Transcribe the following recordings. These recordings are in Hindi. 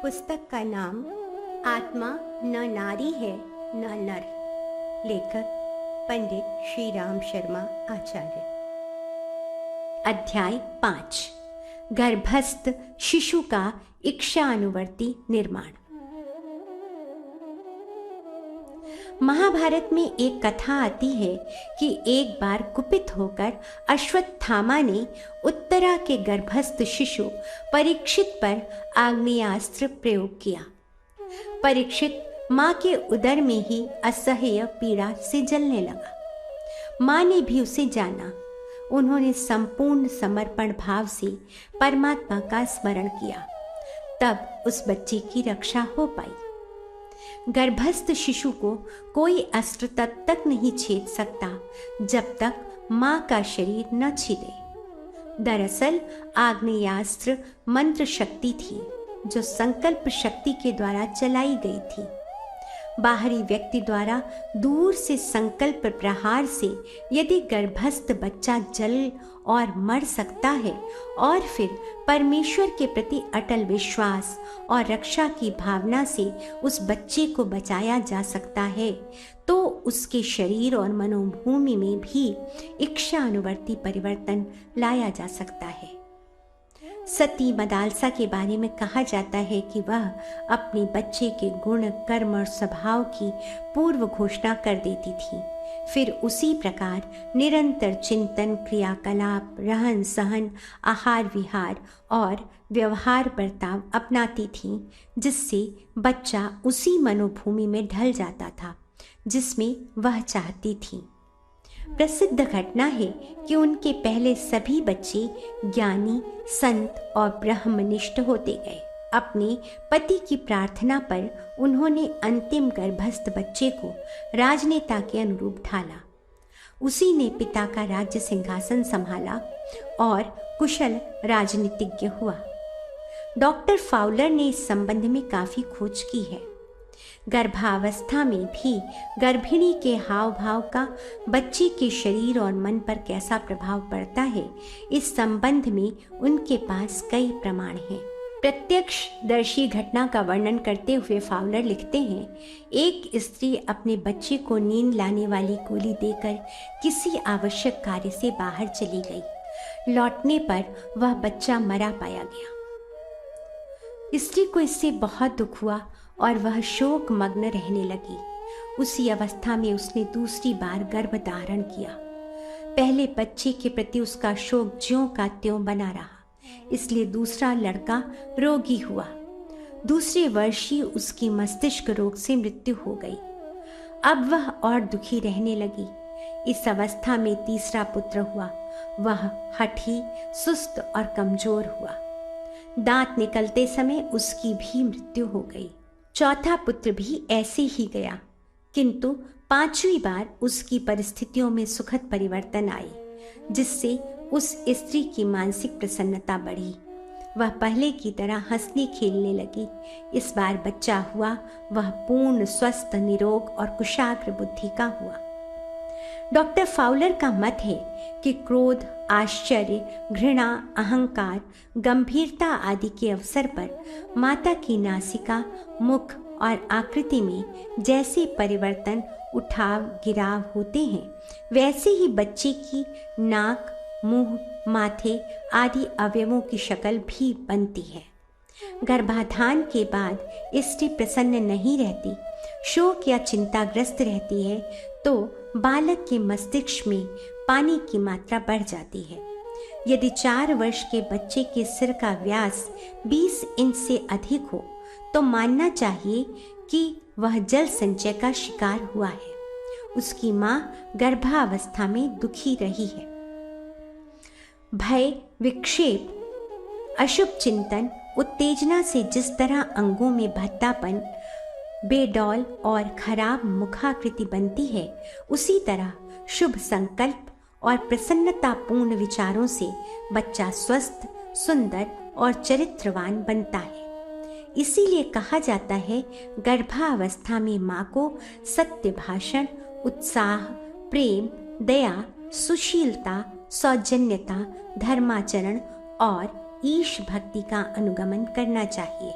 पुस्तक का नाम आत्मा न नारी है न नर। लेखक पंडित श्री राम शर्मा आचार्य। अध्याय 5। गर्भस्थ शिशु का इच्छानुवर्ती निर्माण। महाभारत में एक कथा आती है कि एक बार कुपित होकर अश्वत्थामा ने उत्तरा के गर्भस्थ शिशु परीक्षित पर आग्नेयास्त्र प्रयोग किया। परीक्षित माँ के उदर में ही असह्य पीड़ा से जलने लगा। माँ ने भी उसे जाना। उन्होंने संपूर्ण समर्पण भाव से परमात्मा का स्मरण किया। तब उस बच्चे की रक्षा हो पाई। गर्भस्थ शिशु को कोई अस्त्र तब तक नहीं छेद सकता जब तक मां का शरीर न छिले। दरअसल आग्नेयास्त्र मंत्र शक्ति थी जो संकल्प शक्ति के द्वारा चलाई गई थी। बाहरी व्यक्ति द्वारा दूर से संकल्प प्रहार से यदि गर्भस्थ बच्चा जल और मर सकता है और फिर परमेश्वर के प्रति अटल विश्वास और रक्षा की भावना से उस बच्चे को बचाया जा सकता है, तो उसके शरीर और मनोभूमि में भी इच्छानुवर्ती परिवर्तन लाया जा सकता है। सती मदालसा के बारे में कहा जाता है कि वह अपने बच्चे के गुण, कर्म और स्वभाव की पूर्व घोषणा कर देती थी। फिर उसी प्रकार निरंतर चिंतन, क्रियाकलाप, रहन सहन, आहार विहार और व्यवहार बर्ताव अपनाती थी, जिससे बच्चा उसी मनोभूमि में ढल जाता था जिसमें वह चाहती थी। प्रसिद्ध घटना है कि उनके पहले सभी बच्चे ज्ञानी, संत और ब्रह्मनिष्ठ होते गए। अपने पति की प्रार्थना पर उन्होंने अंतिम गर्भस्थ बच्चे को राजनेता के अनुरूप ढाला। उसी ने पिता का राज्य सिंहासन संभाला और कुशल राजनीतिज्ञ हुआ। डॉक्टर फाउलर ने इस संबंध में काफी खोज की है। गर्भावस्था में भी गर्भिणी के हाव भाव का बच्चे के शरीर और मन पर कैसा प्रभाव पड़ता है, इस संबंध में उनके पास कई प्रमाण हैं। प्रत्यक्षदर्शी घटना का वर्णन करते हुए फाउलर लिखते हैं, एक स्त्री अपने बच्चे को नींद लाने वाली गोली देकर किसी आवश्यक कार्य से बाहर चली गई। लौटने पर वह बच्चा मरा पाया गया। स्त्री को इससे बहुत दुख हुआ और वह शोक मग्न रहने लगी। उसी अवस्था में उसने दूसरी बार गर्भ धारण किया। पहले बच्चे के प्रति उसका शोक ज्यों का त्यों बना रहा, इसलिए दूसरा लड़का रोगी हुआ। दूसरे वर्ष ही उसकी मस्तिष्क रोग से मृत्यु हो गई। अब वह और दुखी रहने लगी। इस अवस्था में तीसरा पुत्र हुआ। वह हठी, सुस्त और कमजोर हुआ। दांत निकलते समय उसकी भी मृत्यु हो गई। चौथा पुत्र भी ऐसे ही गया, किंतु पांचवी बार उसकी परिस्थितियों में सुखद परिवर्तन आई, जिससे उस स्त्री की मानसिक प्रसन्नता बढ़ी। वह पहले की तरह हंसने खेलने लगी। इस बार बच्चा हुआ, वह पूर्ण स्वस्थ, निरोग और कुशाग्र बुद्धि का हुआ। डॉक्टर फाउलर का मत है कि क्रोध, आश्चर्य, घृणा, अहंकार, गंभीरता आदि के अवसर पर माता की नासिका, मुख और आकृति में जैसे परिवर्तन, उठाव गिराव होते हैं, वैसे ही बच्चे की नाक, मुंह, माथे आदि अवयवों की शक्ल भी बनती है। गर्भाधान के बाद स्त्री प्रसन्न नहीं रहती, शोक या चिंताग्रस्त रहती है, तो बालक के मस्तिष्क में पानी की मात्रा बढ़ जाती है। यदि 4 वर्ष के बच्चे के सिर का व्यास 20 इंच से अधिक हो तो मानना चाहिए कि वह जल संचय का शिकार हुआ है। उसकी मां गर्भावस्था में दुखी रही है। भय, विक्षेप, अशुभ चिंतन, उत्तेजना से जिस तरह अंगों में भद्दापन, बेडौल और खराब मुखाकृति बनती है, उसी तरह शुभ संकल्प और प्रसन्नतापूर्ण विचारों से बच्चा स्वस्थ, सुंदर और चरित्रवान बनता है। इसीलिए कहा जाता है, गर्भावस्था में माँ को सत्य भाषण, उत्साह, प्रेम, दया, सुशीलता, सौजन्यता, धर्माचरण और ईश भक्ति का अनुगमन करना चाहिए।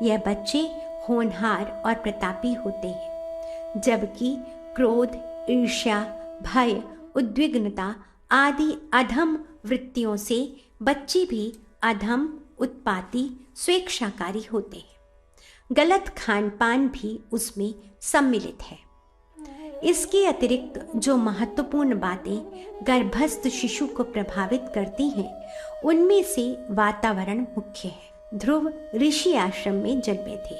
यह बच्चे होनहार और प्रतापी होते हैं, जबकि क्रोध, ईर्ष्या, भय, उद्विग्नता आदि अधम वृत्तियों से बच्चे भी अधम, उत्पाती, स्वेच्छाकारी होते हैं। गलत खान पान भी उसमें सम्मिलित है। इसके अतिरिक्त जो महत्वपूर्ण बातें गर्भस्थ शिशु को प्रभावित करती हैं, उनमें से वातावरण मुख्य है। ध्रुव ऋषि आश्रम में जन्मे थे।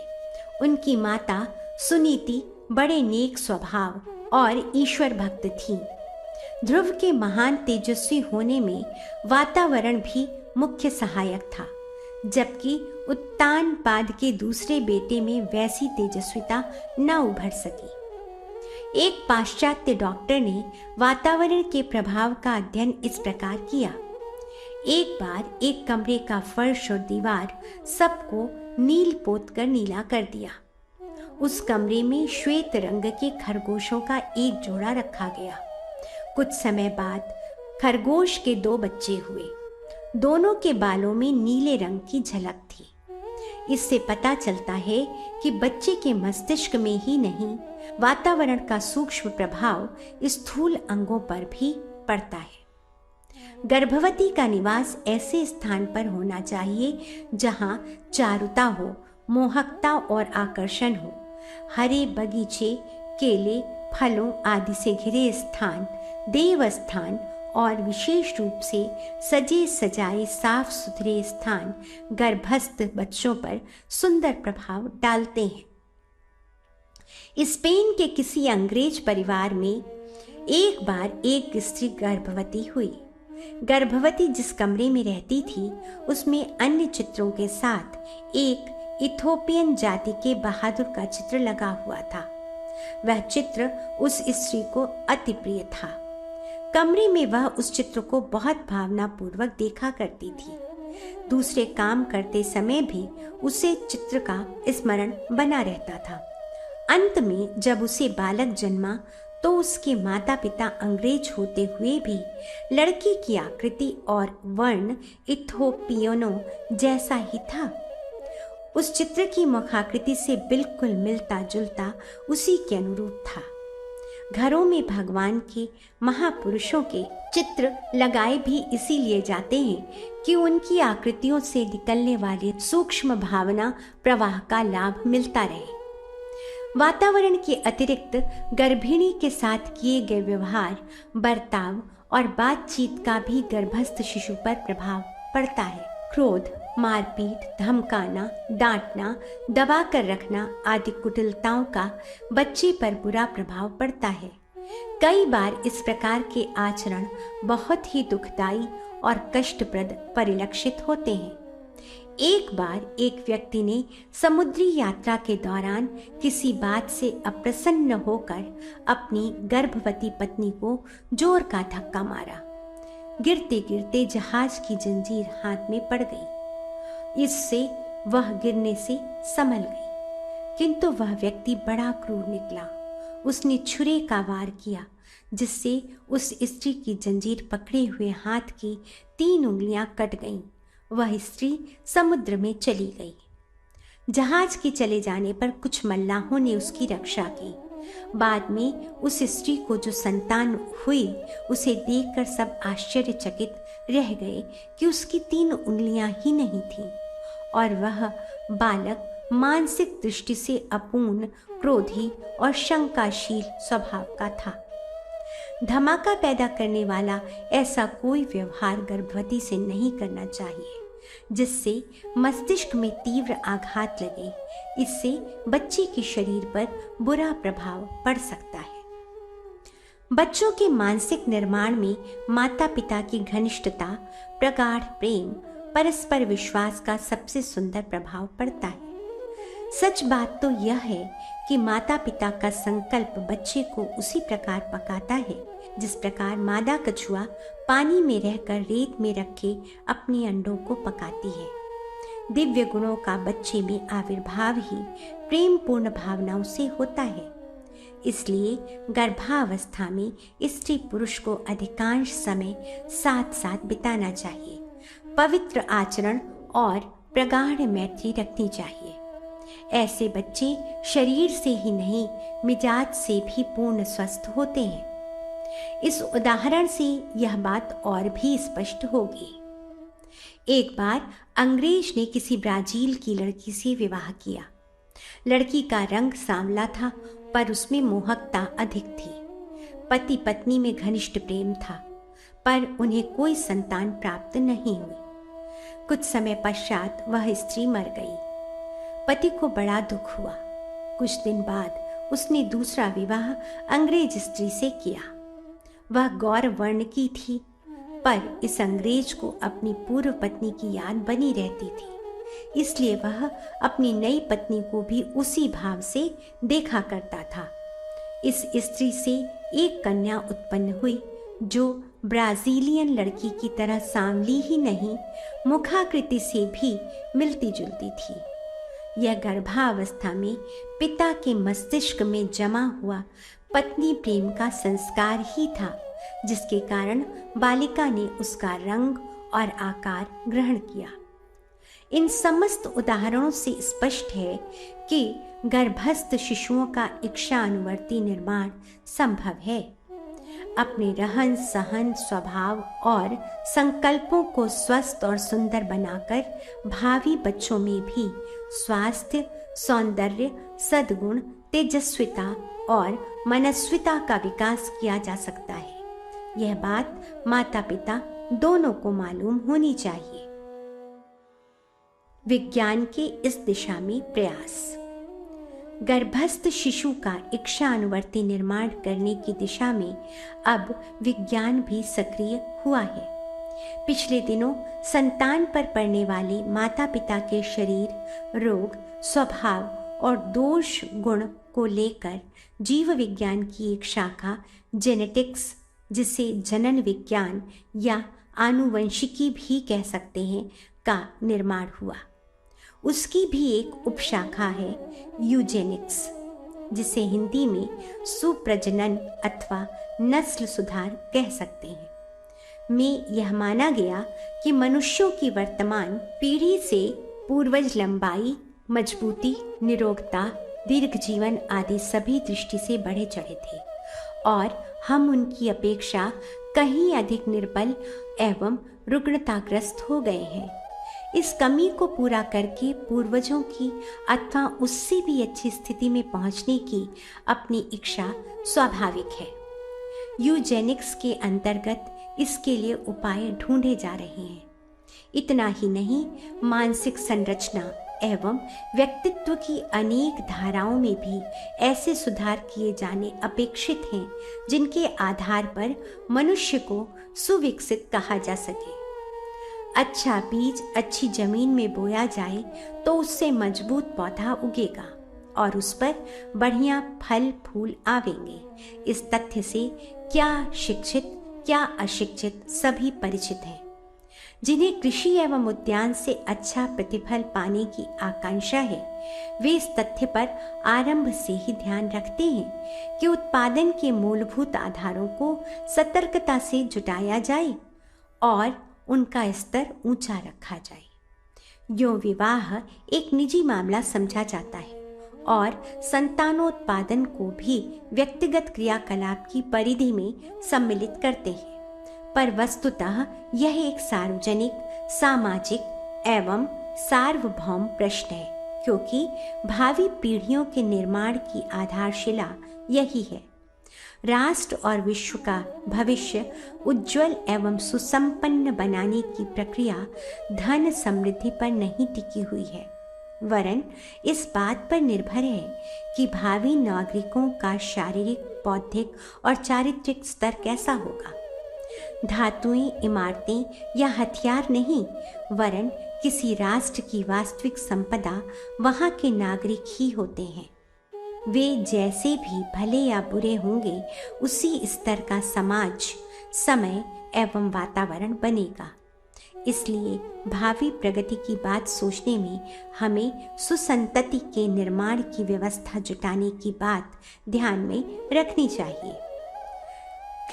उनकी माता सुनीति बड़े नेक स्वभाव और ईश्वर भक्त थीं। ध्रुव के महान तेजस्वी होने में वातावरण भी मुख्य सहायक था, जबकि उत्तानपाद के दूसरे बेटे में वैसी तेजस्विता न उभर सकी। एक पाश्चात्य डॉक्टर ने वातावरण के प्रभाव का अध्ययन इस प्रकार किया। एक बार एक कमरे का फर्श और दीवार सबको नील पोतकर नीला कर दिया। उस कमरे में श्वेत रंग के खरगोशों का एक जोड़ा रखा गया। कुछ समय बाद खरगोश के 2 बच्चे हुए। दोनों के बालों में नीले रंग की झलक थी। इससे पता चलता है कि बच्चे के मस्तिष्क में ही नहीं, वातावरण का सूक्ष्म प्रभाव स्थूल अंगों पर भी पड़ता है। गर्भवती का निवास ऐसे स्थान पर होना चाहिए जहां चारुता हो, मोहकता और आकर्षण हो। हरे बगीचे, केले, फलों आदि से घिरे स्थान, देवस्थान और विशेष रूप से सजे सजाए साफ सुथरे स्थान गर्भस्थ बच्चों पर सुंदर प्रभाव डालते हैं। स्पेन के किसी अंग्रेज परिवार में एक बार एक स्त्री गर्भवती हुई। गर्भवती जिस कमरे में रहती थी, उसमें अन्य चित्रों के साथ एक इथोपियन जाति के बहादुर का चित्र लगा हुआ था। वह चित्र उस स्त्री को अति प्रिय था। कमरे में वह उस चित्र को बहुत भावनापूर्वक देखा करती थी। दूसरे काम करते समय भी उसे चित्र का स्मरण बना रहता था। अंत में जब उसे बालक जन्मा तो उसके माता पिता अंग्रेज होते हुए भी लड़की की आकृति और वर्ण इथोपियनों जैसा ही था। उस चित्र की मुखाकृति से बिल्कुल मिलता जुलता उसी के अनुरूप था। घरों में भगवान के महापुरुषों के चित्र लगाए भी इसीलिए जाते हैं कि उनकी आकृतियों से निकलने वाले सूक्ष्म भावना प्रवाह का लाभ मिलता रहे। वातावरण के अतिरिक्त गर्भिणी के साथ किए गए व्यवहार, बर्ताव और बातचीत का भी गर्भस्थ शिशु पर प्रभाव पड़ता है। क्रोध, मारपीट, धमकाना, डांटना, दबा कर रखना आदि कुटिलताओं का बच्चे पर बुरा प्रभाव पड़ता है। कई बार इस प्रकार के आचरण बहुत ही दुखदायी और कष्टप्रद परिलक्षित होते हैं। एक बार एक व्यक्ति ने समुद्री यात्रा के दौरान किसी बात से अप्रसन्न होकर अपनी गर्भवती पत्नी को जोर का धक्का मारा। गिरते गिरते जहाज की जंजीर हाथ में पड़ गई। इससे वह गिरने से संभल गई, किंतु वह व्यक्ति बड़ा क्रूर निकला। उसने छुरे का वार किया, जिससे उस स्त्री की जंजीर पकड़े हुए हाथ की 3 उंगलियां कट गईं। वह स्त्री समुद्र में चली गई। जहाज के चले जाने पर कुछ मल्लाहों ने उसकी रक्षा की। बाद में उस स्त्री को जो संतान हुई, उसे देखकर सब आश्चर्यचकित रह गए कि उसकी 3 उंगलियां ही नहीं थीं और वह बालक मानसिक दृष्टि से अपूर्ण, क्रोधी और शंकाशील स्वभाव का था। धमाका पैदा करने वाला ऐसा कोई व्यवहार गर्भवती से नहीं करना चाहिए जिससे मस्तिष्क में तीव्र आघात लगे। इससे बच्चे के शरीर पर बुरा प्रभाव पड़ सकता है। बच्चों के मानसिक निर्माण में माता पिता की घनिष्ठता, प्रगाढ़ प्रेम, परस्पर विश्वास का सबसे सुंदर प्रभाव पड़ता है। सच बात तो यह है कि माता पिता का संकल्प बच्चे को उसी प्रकार पकाता है जिस प्रकार मादा कछुआ पानी में रहकर रेत में रखे अपने अंडों को पकाती है। दिव्य गुणों का बच्चे में आविर्भाव ही प्रेम पूर्ण भावनाओं से होता है। इसलिए गर्भावस्था में स्त्री पुरुष को अधिकांश समय साथ साथ बिताना चाहिए। पवित्र आचरण और प्रगाढ़ मैत्री रखनी चाहिए। ऐसे बच्चे शरीर से ही नहीं, मिजाज से भी पूर्ण स्वस्थ होते हैं। इस उदाहरण से यह बात और भी स्पष्ट होगी। एक बार अंग्रेज ने किसी ब्राजील की लड़की से विवाह किया। लड़की का रंग सांवला था, पर उसमें मोहकता अधिक थी। पति पत्नी में घनिष्ठ प्रेम था, पर उन्हें कोई संतान प्राप्त नहीं हुई। कुछ समय पश्चात वह स्त्री मर गई। पति को बड़ा दुख हुआ। कुछ दिन बाद उसने दूसरा विवाह अंग्रेज स्त्री से किया। वह गौर वर्ण की थी, पर इस अंग्रेज को अपनी पूर्व पत्नी की याद बनी रहती थी। इसलिए वह अपनी नई पत्नी को भी उसी भाव से देखा करता था। इस स्त्री से एक कन्या उत्पन्न हुई जो ब्राजीलियन लड़की की तरह सांवली ही नहीं, मुखाकृति से भी मिलती जुलती थी। यह गर्भावस्था में पिता के मस्तिष्क में जमा हुआ पत्नी प्रेम का संस्कार ही था, जिसके कारण बालिका ने उसका रंग और आकार ग्रहण किया। इन समस्त उदाहरणों से स्पष्ट है कि गर्भस्थ शिशुओं का इच्छानुवर्ती निर्माण संभव है। अपने रहन सहन, स्वभाव और संकल्पों को स्वस्थ और सुंदर बनाकर भावी बच्चों में भी स्वास्थ्य, सौंदर्य, सद्गुण, तेजस्विता और मनस्विता का विकास किया जा सकता है। यह बात माता पिता दोनों को मालूम होनी चाहिए। विज्ञान के इस दिशा में प्रयास। गर्भस्थ शिशु का इच्छानुवर्ती निर्माण करने की दिशा में अब विज्ञान भी सक्रिय हुआ है। पिछले दिनों संतान पर पड़ने वाले माता पिता के शरीर, रोग, स्वभाव और दोष गुण को लेकर जीव विज्ञान की एक शाखा जेनेटिक्स, जिसे जनन विज्ञान या आनुवंशिकी भी कह सकते हैं, का निर्माण हुआ। उसकी भी एक उपशाखा है यूजेनिक्स, जिसे हिंदी में सुप्रजनन अथवा नस्ल सुधार कह सकते हैं। में यह माना गया कि मनुष्यों की वर्तमान पीढ़ी से पूर्वज लंबाई, मजबूती, निरोगता, दीर्घ जीवन आदि सभी दृष्टि से बढ़े चढ़े थे और हम उनकी अपेक्षा कहीं अधिक निर्बल एवं रुग्णताग्रस्त हो गए हैं। इस कमी को पूरा करके पूर्वजों की अथवा उससे भी अच्छी स्थिति में पहुंचने की अपनी इच्छा स्वाभाविक है। यूजेनिक्स के अंतर्गत इसके लिए उपाय ढूंढे जा रहे हैं। इतना ही नहीं, मानसिक संरचना एवं व्यक्तित्व की अनेक धाराओं में भी ऐसे सुधार किए जाने अपेक्षित हैं जिनके आधार पर मनुष्य को सुविकसित कहा जा सके। अच्छा बीज अच्छी जमीन में बोया जाए तो उससे मजबूत पौधा उगेगा और उस पर बढ़िया फल फूल आवेंगे। इस तथ्य से क्या शिक्षित क्या अशिक्षित सभी परिचित हैं। जिन्हें कृषि एवं उद्यान से अच्छा प्रतिफल पाने की आकांक्षा है, वे इस तथ्य पर आरंभ से ही ध्यान रखते हैं कि उत्पादन के मूलभूत आधारों को सतर्कता से जुटाया जाए और उनका स्तर ऊंचा रखा जाए। यो विवाह एक निजी मामला समझा जाता है और संतानोत्पादन को भी व्यक्तिगत क्रियाकलाप की परिधि में सम्मिलित करते हैं, पर वस्तुतः यह एक सार्वजनिक, सामाजिक एवं सार्वभौम प्रश्न है, क्योंकि भावी पीढ़ियों के निर्माण की आधारशिला यही है। राष्ट्र और विश्व का भविष्य उज्जवल एवं सुसंपन्न बनाने की प्रक्रिया धन समृद्धि पर नहीं टिकी हुई है, वरन इस बात पर निर्भर है कि भावी नागरिकों का शारीरिक, बौद्धिक और चारित्रिक स्तर कैसा होगा। धातुएं, इमारतें या हथियार नहीं, वरन किसी राष्ट्र की वास्तविक संपदा वहाँ के नागरिक ही होते हैं। वे जैसे भी भले या बुरे होंगे, उसी स्तर का समाज, समय एवं वातावरण बनेगा। इसलिए भावी प्रगति की बात सोचने में हमें सुसंतति के निर्माण की व्यवस्था जुटाने की बात ध्यान में रखनी चाहिए।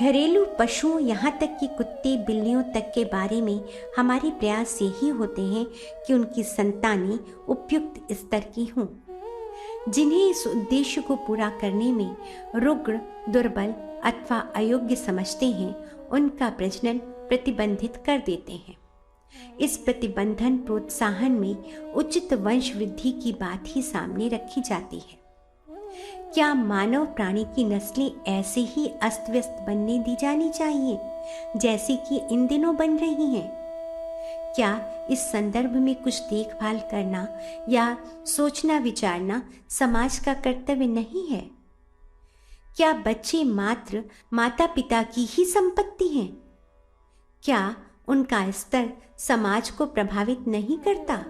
घरेलू पशुओं यहाँ तक कि कुत्ते बिल्लियों तक के बारे में हमारे प्रयास यही होते हैं कि उनकी संतानें उपयुक्त स्तर की हों, जिन्हें इस उद्देश्य को पूरा करने में रुग्ण, दुर्बल अथवा अयोग्य समझते हैं, उनका प्रजनन प्रतिबंधित कर देते हैं। इस प्रतिबंधन प्रोत्साहन में उचित वंश वृद्धि की बात ही सामने रखी जाती है। क्या मानव प्राणी की नस्लें ऐसे ही अस्त व्यस्त बनने दी जानी चाहिए जैसे कि इन दिनों बन रही हैं? क्या इस संदर्भ में कुछ देखभाल करना या सोचना विचारना समाज का कर्तव्य नहीं है? क्या बच्चे मात्र माता पिता की ही संपत्ति हैं? क्या उनका स्तर समाज को प्रभावित नहीं करता?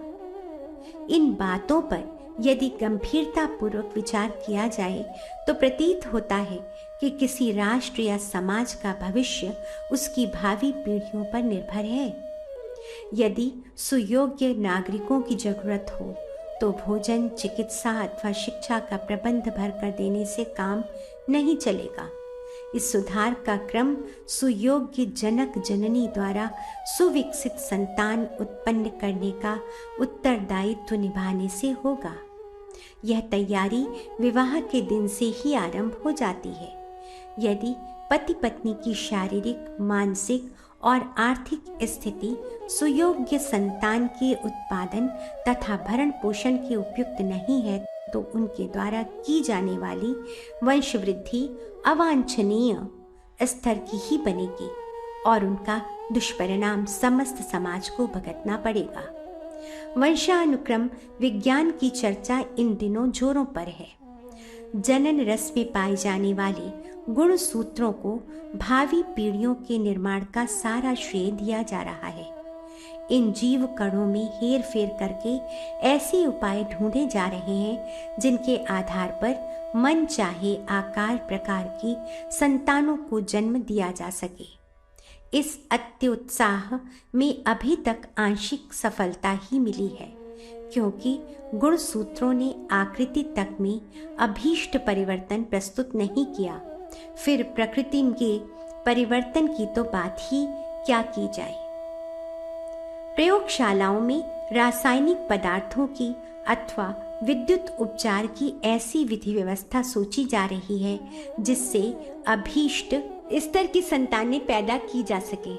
इन बातों पर यदि गंभीरता पूर्वक विचार किया जाए तो प्रतीत होता है कि किसी राष्ट्र या समाज का भविष्य उसकी भावी पीढ़ियों पर निर्भर है। यदि सुयोग्य नागरिकों की जरूरत हो तो भोजन, चिकित्सा अथवा शिक्षा का प्रबंध भर कर देने से काम नहीं चलेगा। इस सुधार का क्रम सुयोग्य जनक जननी द्वारा सुविकसित संतान उत्पन्न करने का उत्तरदायित्व निभाने से होगा। यह तैयारी विवाह के दिन से ही आरंभ हो जाती है। यदि पति पत्नी की शारीरिक, मानसिक और आर्थिक स्थिति सुयोग्य संतान के उत्पादन तथा भरण पोषण के उपयुक्त नहीं है तो उनके द्वारा की जाने वाली वंश वृद्धि अवांछनीय स्तर की ही बनेगी और उनका दुष्परिणाम समस्त समाज को भुगतना पड़ेगा। वंशानुक्रम विज्ञान की चर्चा इन दिनों जोरों पर है। जनन रस में पाए जाने वाले गुण सूत्रों को भावी पीढ़ियों के निर्माण का सारा श्रेय दिया जा रहा है। इन जीव कणों में हेर फेर करके ऐसे उपाय ढूंढे जा रहे हैं जिनके आधार पर मन चाहे आकार प्रकार की संतानों को जन्म दिया जा सके। इस अत्युत्साह में अभी तक आंशिक सफलता ही मिली है, क्योंकि गुण सूत्रों ने आकृति तक में अभीष्ट परिवर्तन प्रस्तुत नहीं किया। फिर प्रकृति के परिवर्तन की तो बात ही क्या की जाए। प्रयोगशालाओं में रासायनिक पदार्थों की अथवा विद्युत उपचार की ऐसी विधि व्यवस्था सोची जा रही है जिससे अभीष्ट स्तर की संतानें पैदा की जा सके।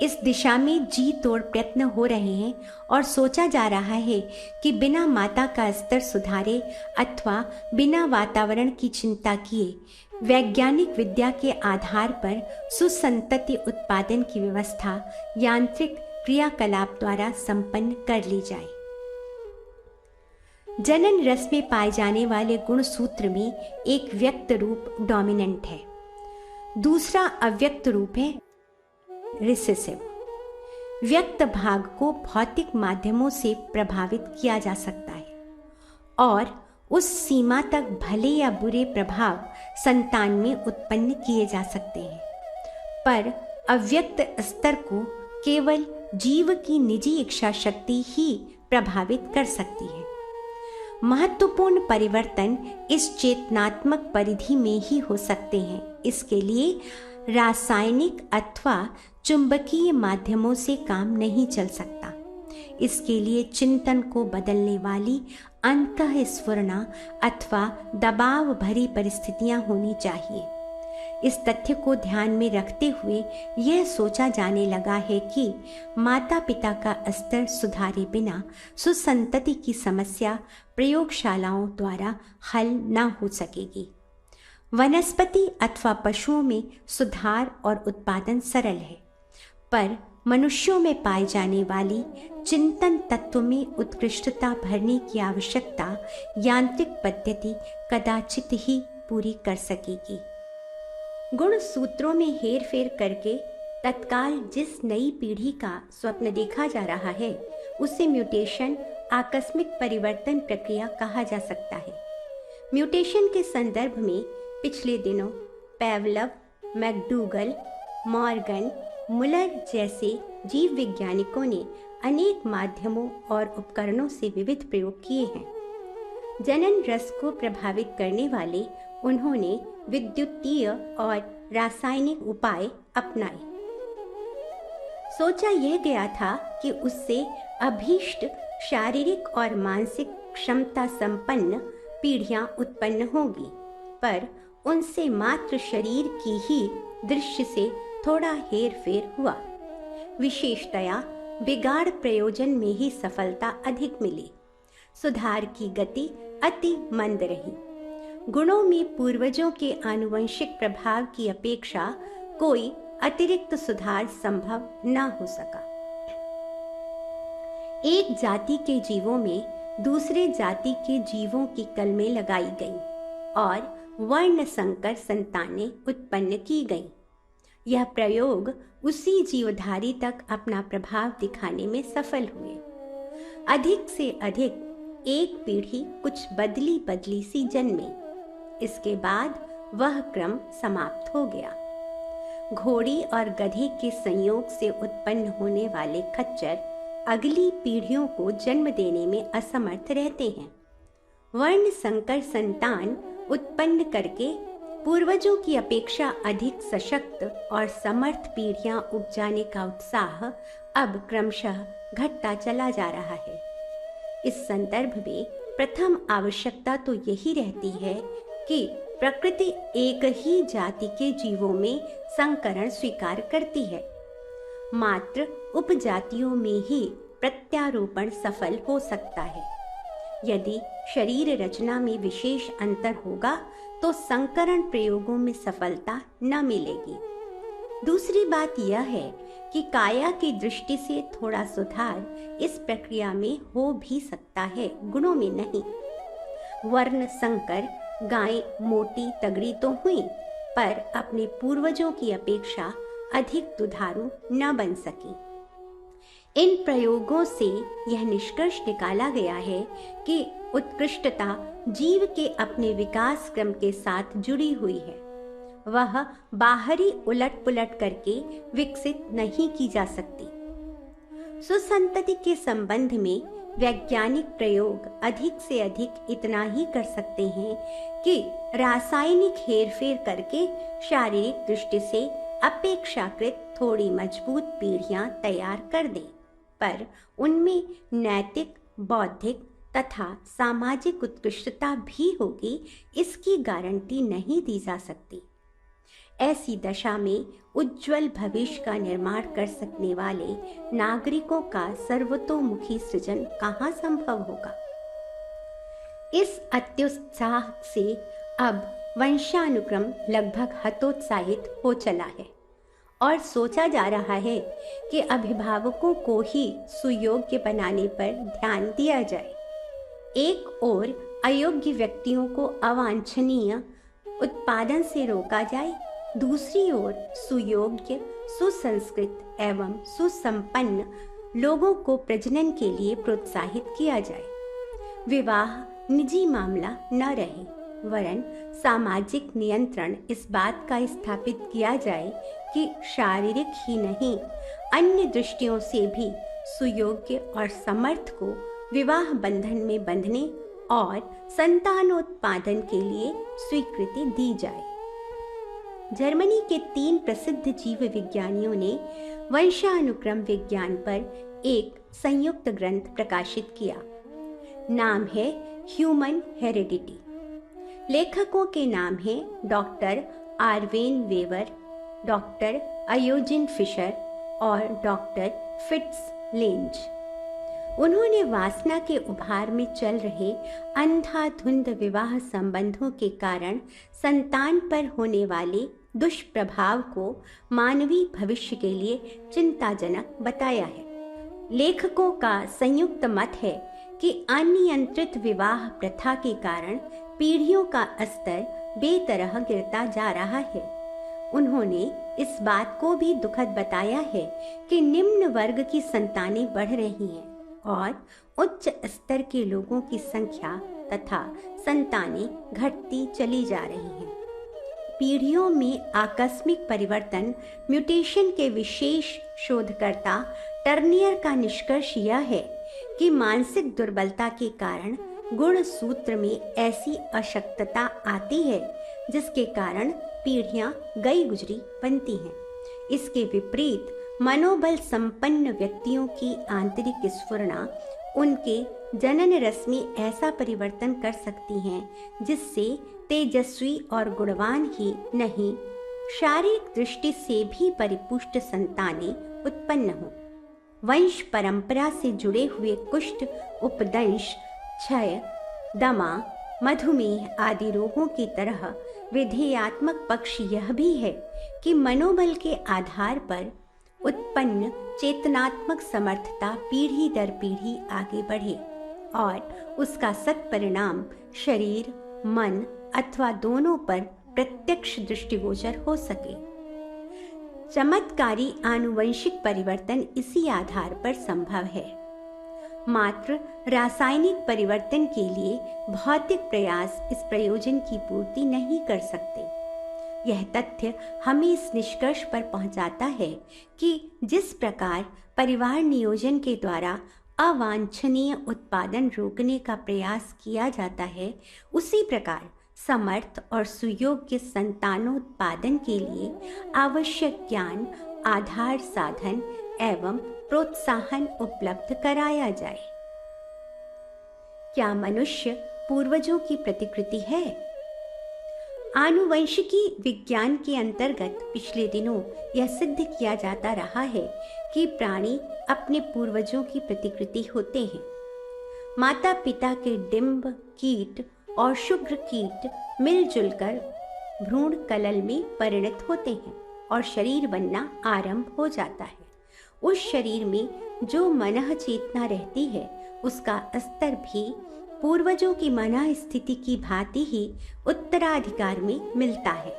इस दिशा में जी तोड़ प्रयत्न हो रहे हैं और सोचा जा रहा है कि बिना माता का स्तर सुधारे अथवा बिना वातावरण की चिंता किए वैज्ञानिक विद्या के आधार पर सुसंतति उत्पादन की व्यवस्था यांत्रिक क्रियाकलाप द्वारा संपन्न कर ली जाए। जनन रस में पाए जाने वाले गुण सूत्र में एक व्यक्त रूप डोमिनेंट है, दूसरा अव्यक्त रूप है रिसेसिव। व्यक्त भाग को भौतिक माध्यमों से प्रभावित किया जा सकता है और उस सीमा तक भले या बुरे प्रभाव संतान में उत्पन्न किए जा सकते हैं, पर अव्यक्त स्तर को केवल जीव की निजी इच्छा शक्ति ही प्रभावित कर सकती है। महत्वपूर्ण परिवर्तन इस चेतनात्मक परिधि में ही हो सकते हैं। इसके लिए रासायनिक अथवा चुंबकीय माध्यमों से काम नहीं चल सकता। इसके लिए चिंतन को बदलने वाली अंतःस्फुरणा अथवा दबाव भरी परिस्थितियां होनी चाहिए। इस तथ्य को ध्यान में रखते हुए यह सोचा जाने लगा है कि माता पिता का स्तर सुधारे बिना सुसंतति की समस्या प्रयोगशालाओं द्वारा हल न हो सकेगी। वनस्पति अथवा पशुओं में सुधार और उत्पादन सरल है, पर मनुष्यों में पाए जाने वाली चिंतन तत्व में उत्कृष्टता भरने की आवश्यकता यांत्रिक पद्धति कदाचित ही पूरी कर सकेगी। गुण सूत्रों में हेर फेर करके तत्काल जिस नई पीढ़ी का स्वप्न देखा जा रहा है उसे म्यूटेशन, आकस्मिक परिवर्तन प्रक्रिया कहा जा सकता है। म्यूटेशन के संदर्भ में पिछले दिनों पैवलव, मैकडूगल, मॉर्गन, मुलर जैसे जीव वैज्ञानिकों ने अनेक माध्यमों और उपकरणों से विविध प्रयोग किए हैं। जनन रस को प्रभावित करने वाले उन्होंने विद्युतीय और रासायनिक उपाय अपनाए। सोचा यह गया था कि उससे अभीष्ट शारीरिक और मानसिक क्षमता संपन्न पीढ़ियां उत्पन्न होगी, पर उनसे मात्र शरीर की ही दृश्य से थोड़ा हेरफेर हुआ। विशेषतया बिगाड़ प्रयोजन में ही सफलता अधिक मिली। सुधार की गति अति मंद रही। गुणों में पूर्वजों के आनुवंशिक प्रभाव की अपेक्षा कोई अतिरिक्त सुधार संभव न हो सका। एक जाति के जीवों में दूसरे जाति के जीवों की कलमें लगाई गईं और वर्ण संकर संतानें उत्पन्न की गईं। यह प्रयोग उसी जीवधारी तक अपना प्रभाव दिखाने में सफल हुए। अधिक से अधिक एक पीढ़ी कुछ बदली बदली सी जन्मी। इसके बाद वह क्रम समाप्त हो गया। घोड़ी और गधे के संयोग से उत्पन्न होने वाले खच्चर अगली पीढ़ियों को जन्म देने में असमर्थ रहते हैं। वर्ण संकर संतान उत्पन्न करके पूर्वजों की अपेक्षा अधिक सशक्त और समर्थ पीढ़ियां उपजाने का उत्साह अब क्रमशः घटता चला जा रहा है। इस संदर्भ में प्रथम आवश्यकता तो यही रहती है कि प्रकृति एक ही जाति के जीवों में संकरण स्वीकार करती है। मात्र उपजातियों में ही प्रत्यारोपण सफल हो सकता है। यदि शरीर रचना में विशेष अंतर होगा तो संकरण प्रयोगों में सफलता न मिलेगी। दूसरी बात यह है कि काया की दृष्टि से थोड़ा सुधार इस प्रक्रिया में हो भी सकता है, गुणों में नहीं। वर्ण संकर गाय मोटी तगड़ी तो हुई, पर अपने पूर्वजों की अपेक्षा अधिक दुधारू न बन सकी। इन प्रयोगों से यह निष्कर्ष निकाला गया है कि उत्कृष्टता जीव के अपने विकास क्रम के साथ जुड़ी हुई है। वह बाहरी उलट पुलट करके विकसित नहीं की जा सकती। सुसंतति के संबंध में वैज्ञानिक प्रयोग अधिक से अधिक इतना ही कर सकते हैं कि रासायनिक हेरफेर करके शारीरिक दृष्टि से अपेक्षाकृत थोड़ी मजबूत पीढ़ियां तैयार कर दें, पर उनमें नैतिक, बौद्धिक तथा सामाजिक उत्कृष्टता भी होगी, इसकी गारंटी नहीं दी जा सकती। ऐसी दशा में उज्जवल भविष्य का निर्माण कर सकने वाले नागरिकों का सर्वतोमुखी सृजन कहाँ संभव होगा। इस अत्युत्साह से अब वंशानुक्रम लगभग हतोत्साहित हो चला है और सोचा जा रहा है कि अभिभावकों को ही सुयोग्य बनाने पर ध्यान दिया जाए। एक ओर अयोग्य व्यक्तियों को अवांछनीय उत्पादन से रोका जाए, दूसरी ओर सुयोग्य, सुसंस्कृत एवं सुसंपन्न लोगों को प्रजनन के लिए प्रोत्साहित किया जाए। विवाह निजी मामला न रहे, वरन सामाजिक नियंत्रण इस बात का स्थापित किया जाए कि शारीरिक ही नहीं, अन्य दृष्टियों से भी सुयोग्य और समर्थ को विवाह बंधन में बंधने और संतानोत्पादन के लिए स्वीकृति दी जाए। जर्मनी के 3 प्रसिद्ध जीव विज्ञानियों ने वंशानुक्रम विज्ञान पर एक संयुक्त ग्रंथ प्रकाशित किया। नाम है ह्यूमन हेरिडिटी। लेखकों के नाम हैं डॉक्टर आर्वेन वेवर, डॉक्टर अयोजिन फिशर और डॉक्टर फिट्स लेंज। उन्होंने वासना के उभार में चल रहे अंधाधुंध विवाह संबंधों के कारण संतान पर होने वाले दुष्प्रभाव को मानवीय भविष्य के लिए चिंताजनक बताया है। लेखकों का संयुक्त मत है कि अनियंत्रित विवाह प्रथा के कारण पीढ़ियों का स्तर बेतरह गिरता जा रहा है। उन्होंने इस बात को भी दुखद बताया है कि निम्न वर्ग की संतानें बढ़ रही हैं और उच्च स्तर के लोगों की संख्या तथा संतानें घटती चली जा रही हैं। पीढ़ियों में आकस्मिक परिवर्तन म्यूटेशन के विशेष शोधकर्ता टर्नियर का निष्कर्ष यह है कि मानसिक दुर्बलता के कारण गुण सूत्र में ऐसी अशक्तता आती है जिसके कारण पीढ़ियां गई गुजरी बनती हैं। इसके विपरीत मनोबल संपन्न व्यक्तियों की आंतरिक स्फुरना उनके जनन रस में ऐसा परिवर्तन कर सकती हैं जिससे तेजस्वी और गुणवान ही नहीं, शारीरिक दृष्टि से भी परिपुष्ट संतानें उत्पन्न हों। वंश परंपरा से जुड़े हुए कुष्ठ, उपदंश, क्षय, दमा, मधुमेह आदि रोगों की तरह विधेयात्मक पक्ष यह भी है कि मनोबल के आधार पर उत्पन्न चेतनात्मक समर्थता पीढ़ी दर पीढ़ी आगे बढ़े और उसका सत्परिणाम शरीर, मन अथवा दोनों पर प्रत्यक्ष दृष्टिगोचर हो सके। चमत्कारी आनुवंशिक परिवर्तन इसी आधार पर संभव है। मात्र रासायनिक परिवर्तन के लिए भौतिक प्रयास इस प्रयोजन की पूर्ति नहीं कर सकते। यह तथ्य हमें इस निष्कर्ष पर पहुंचाता है कि जिस प्रकार परिवार नियोजन के द्वारा अवांछनीय उत्पादन रोकने का प्रयास किया जाता है, उसी प्रकार समर्थ और सुयोग्य संतानोत्पादन के लिए आवश्यक ज्ञान, आधार, साधन एवं प्रोत्साहन उपलब्ध कराया जाए। क्या मनुष्य पूर्वजों की प्रतिकृति है? आनुवंशिकी विज्ञान के अंतर्गत पिछले दिनों यह सिद्ध किया जाता रहा है कि प्राणी अपने पूर्वजों की प्रतिकृति होते हैं। माता पिता के डिंब कीट और शुक्र कीट मिलजुल कर भ्रूण कलल में परिणत होते हैं और शरीर बनना आरंभ हो जाता है। उस शरीर में जो मनः चेतना रहती है उसका स्तर भी पूर्वजों की मनः स्थिति की भांति ही उत्तराधिकार में मिलता है।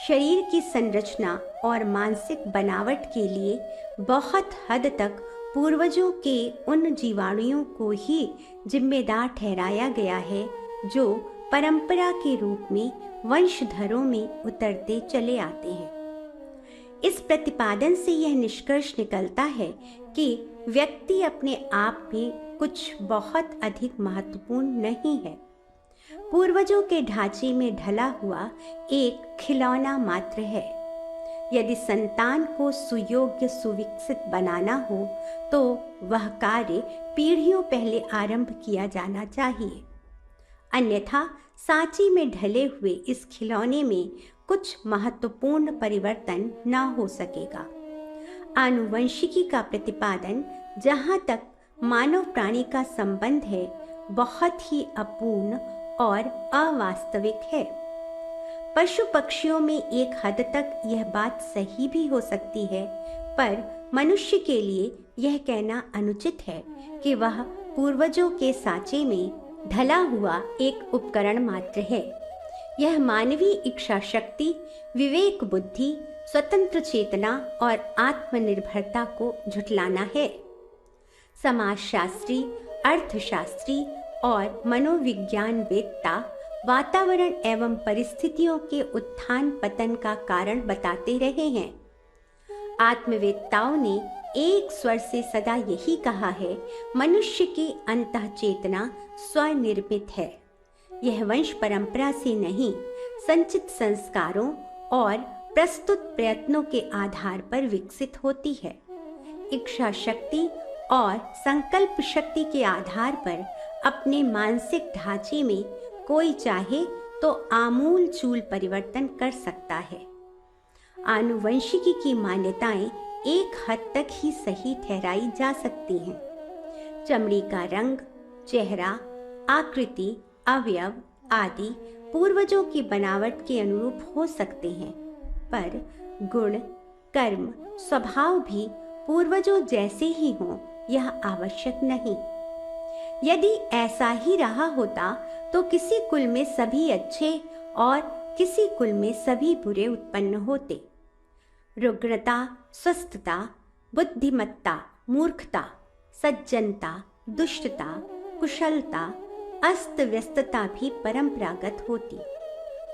शरीर की संरचना और मानसिक बनावट के लिए बहुत हद तक पूर्वजों के उन जीवाणुओं को ही जिम्मेदार ठहराया गया है जो परंपरा के रूप में वंशधरों में उतरते चले आते हैं। इस प्रतिपादन से यह निष्कर्ष निकलता है कि व्यक्ति अपने आप में कुछ बहुत अधिक महत्वपूर्ण नहीं है, पूर्वजों के ढांचे में ढला हुआ एक खिलौना मात्र है। यदि संतान को सुयोग्य सुविकसित बनाना हो तो वह कार्य पीढ़ियों पहले आरंभ किया जाना चाहिए, अन्यथा सांची में ढले हुए इस खिलौने में कुछ महत्वपूर्ण परिवर्तन न हो सकेगा। आनुवंशिकी का प्रतिपादन जहाँ तक मानव प्राणी का संबंध है बहुत ही अपूर्ण और अवास्तविक है। पशु पक्षियों में एक हद तक यह बात सही भी हो सकती है, पर मनुष्य के लिए यह कहना अनुचित है कि वह पूर्वजों के सांचे में ढला हुआ एक उपकरण मात्र है। यह मानवीय इच्छा शक्ति, विवेक बुद्धि, स्वतंत्र चेतना और आत्मनिर्भरता को झुठलाना है। समाजशास्त्री, अर्थशास्त्री और मनोविज्ञान वेत्ता वातावरण एवं परिस्थितियों के उत्थान पतन का कारण बताते रहे हैं। आत्मवेत्ताओं ने एक स्वर से सदा यही कहा है, मनुष्य की अंतः चेतना स्वनिर्मित है। यह वंश परंपरा से नहीं, संचित संस्कारों और प्रस्तुत प्रयत्नों के आधार पर विकसित होती है। इच्छा शक्ति और संकल्प शक्ति के आधार पर अपने मानसिक ढांचे में कोई चाहे तो आमूल चूल परिवर्तन कर सकता है। आनुवंशिकी की मान्यताएं एक हद तक ही सही ठहराई जा सकती हैं। चमड़ी का रंग, चेहरा, आकृति, अवयव आदि पूर्वजों की बनावट के अनुरूप हो सकते हैं, पर गुण, कर्म, स्वभाव भी पूर्वजों जैसे ही हों यह आवश्यक नहीं। यदि ऐसा ही रहा होता तो किसी कुल में सभी अच्छे और किसी कुल में सभी बुरे उत्पन्न होते। रुग्णता, स्वस्थता, बुद्धिमत्ता, मूर्खता, सज्जनता, दुष्टता, कुशलता, अस्त व्यस्तता भी परंपरागत होती।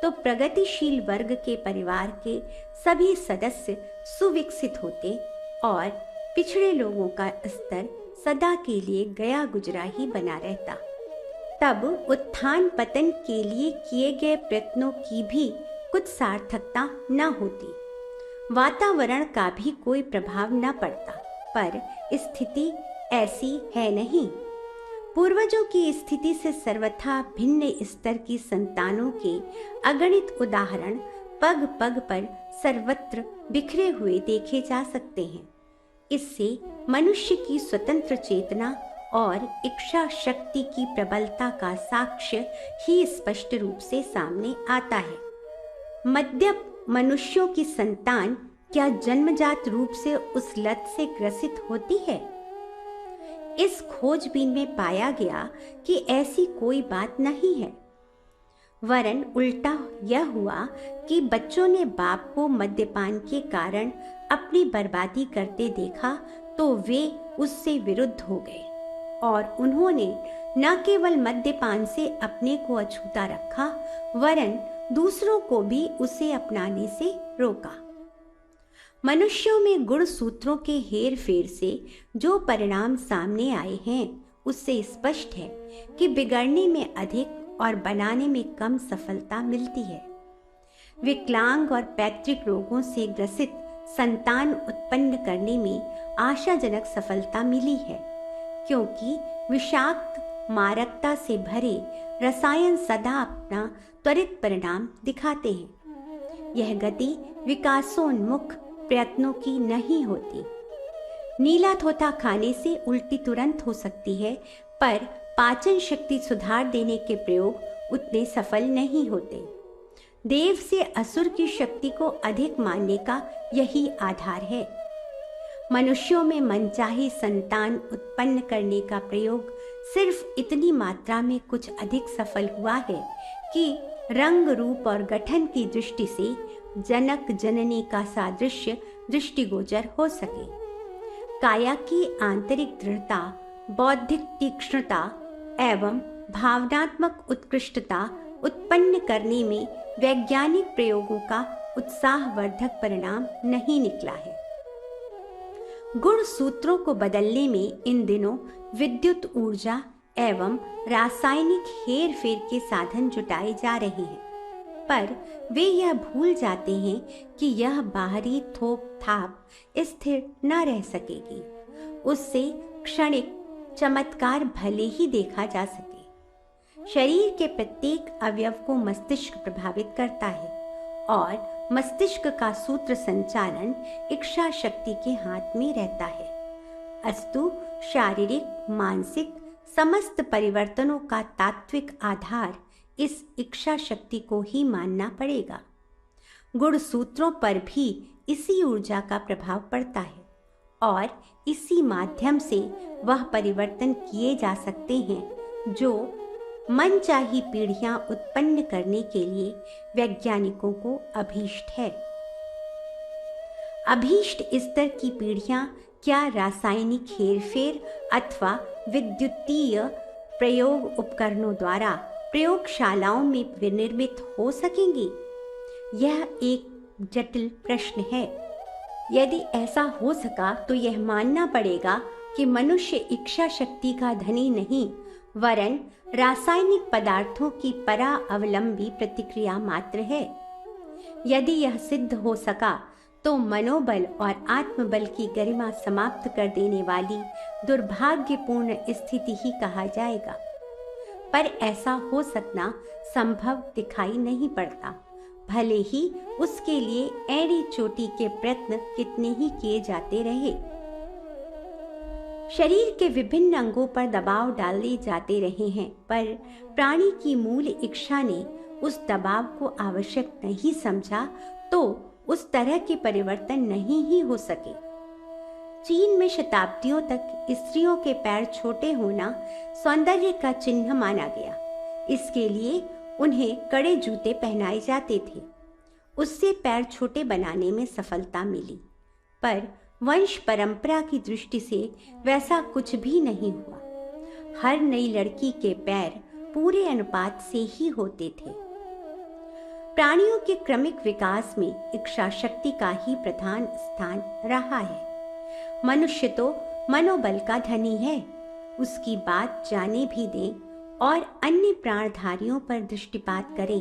तो प्रगतिशील वर्ग के परिवार के सभी सदस्य सुविकसित होते और पिछड़े लोगों का स्तर सदा के लिए गया गुजरा ही बना रहता। तब उत्थान पतन के लिए किए गए प्रयत्नों की भी कुछ सार्थकता न होती, वातावरण का भी कोई प्रभाव न पड़ता। पर स्थिति ऐसी है नहीं। पूर्वजों की स्थिति से सर्वथा भिन्न स्तर की संतानों के अगणित उदाहरण पग पग पर सर्वत्र बिखरे हुए देखे जा सकते हैं। इससे मनुष्य की स्वतंत्र चेतना और इच्छा शक्ति की प्रबलता का साक्ष्य ही स्पष्ट रूप से सामने आता है। मध्यम मनुष्यों की संतान क्या जन्मजात रूप से उस लत से ग्रसित होती है? इस खोजबीन में पाया गया कि ऐसी कोई बात नहीं है, वरन उल्टा यह हुआ कि बच्चों ने बाप को मद्यपान के कारण अपनी बर्बादी करते देखा तो वे उससे विरुद्ध हो गए और उन्होंने न केवल मद्यपान से अपने को अछूता रखा, वरन दूसरों को भी उसे अपनाने से रोका। मनुष्यों में गुण सूत्रों के हेर फेर से जो परिणाम सामने आए हैं, उससे स्पष्ट है कि बिगड़ने में अधिक और बनाने में कम सफलता मिलती है। विकलांग और पैतृक रोगों से ग्रसित संतान उत्पन्न करने में आशाजनक सफलता मिली है, क्योंकि विषाक्त मारकता से भरे रसायन सदा अपना त्वरित परिणाम दिखाते हैं। यह गति विकासोन्मुख प्रयत्नों की नहीं होती। नीला तोता खाने से उल्टी तुरंत हो सकती है, पर पाचन शक्ति सुधार देने के प्रयोग उतने सफल नहीं होते। देव से असुर की शक्ति को अधिक मानने का यही आधार है। मनुष्यों में मनचाही संतान उत्पन्न करने का प्रयोग सिर्फ इतनी मात्रा में कुछ अधिक सफल हुआ है कि रंग रूप और गठन की दृष्टि से जनक जननी का सादृश्य दृष्टिगोचर हो सके। काया की आंतरिक दृढ़ता, बौद्धिक तीक्ष्णता एवं भावनात्मक उत्कृष्टता उत्पन्न करने में वैज्ञानिक प्रयोगों का उत्साहवर्धक परिणाम नहीं निकला है। गुण सूत्रों को बदलने में इन दिनों विद्युत ऊर्जा एवं रासायनिक हेर फेर के साधन जुटाए जा रहे हैं, पर वे यह भूल जाते हैं कि यह बाहरी थोप थाप स्थिर न रह सकेगी। उससे क्षणिक चमत्कार भले ही देखा जा सके। शरीर के प्रत्येक अवयव को मस्तिष्क प्रभावित करता है और मस्तिष्क का सूत्र संचालन इच्छा शक्ति के हाथ में रहता है। अस्तु शारीरिक मानसिक समस्त परिवर्तनों का तात्विक आधार इस इच्छा शक्ति को ही मानना पड़ेगा। गुण सूत्रों पर भी इसी ऊर्जा का प्रभाव पड़ता है और इसी माध्यम से वह परिवर्तन किए जा सकते हैं जो मनचाही पीढ़ियां उत्पन्न करने के लिए वैज्ञानिकों को अभीष्ट है। अभीष्ट स्तर की पीढ़ियां क्या रासायनिक हेरफेर अथवा विद्युतीय प्रयोग उपकरणों द्वारा प्रयोगशालाओं में विनिर्मित हो सकेंगी? यह एक जटिल प्रश्न है। यदि ऐसा हो सका तो यह मानना पड़ेगा कि मनुष्य इच्छा शक्ति का धनी नहीं, वरन रासायनिक पदार्थों की पराअवलंबी प्रतिक्रिया मात्र है। यदि यह सिद्ध हो सका तो मनोबल और आत्मबल की गरिमा समाप्त कर देने वाली दुर्भाग्यपूर्ण स्थिति ही कहा जाएगा। पर ऐसा हो सकना संभव दिखाई नहीं पड़ता, भले ही उसके लिए एड़ी चोटी के प्रयत्न कितने ही किए जाते रहे। शरीर के विभिन्न अंगों पर दबाव डाले जाते रहे हैं, पर प्राणी की मूल इच्छा ने उस दबाव को आवश्यक नहीं समझा तो उस तरह के परिवर्तन नहीं ही हो सके। चीन में शताब्दियों तक स्त्रियों के पैर छोटे होना सौंदर्य का चिन्ह माना गया। इसके लिए उन्हें कड़े जूते पहनाए जाते थे। उससे पैर छोटे बनाने में सफलता मिली, पर वंश परंपरा की दृष्टि से वैसा कुछ भी नहीं हुआ। हर नई लड़की के पैर पूरे अनुपात से ही होते थे। प्राणियों के क्रमिक विकास में इच्छा शक्ति का ही प्रधान स्थान रहा है। मनुष्य तो मनोबल का धनी है। उसकी बात जाने भी दें और अन्य प्राणधारियों पर दृष्टिपात करें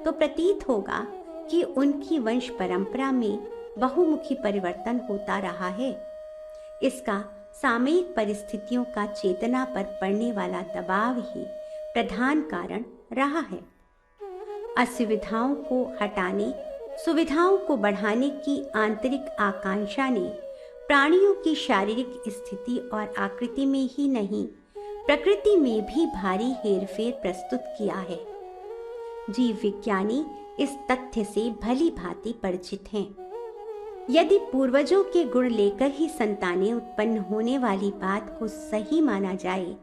तो प्रतीत होगा कि उनकी वंश परंपरा में बहुमुखी परिवर्तन होता रहा है। इसका सामयिक परिस्थितियों का चेतना पर पड़ने वाला दबाव ही प्रधान कारण रहा है। असुविधाओं को हटाने, सुविधाओं को बढ़ाने की आंतरिक आकांक्षा ने प्राणियों की शारीरिक स्थिति और आकृति में ही नहीं, प्रकृति में भी भारी हेरफेर प्रस्तुत किया है। जीव विज्ञानी इस तथ्य से भली भांति परिचित हैं। यदि पूर्वजों के गुण लेकर ही संतानें उत्पन्न होने वाली बात को सही माना जाए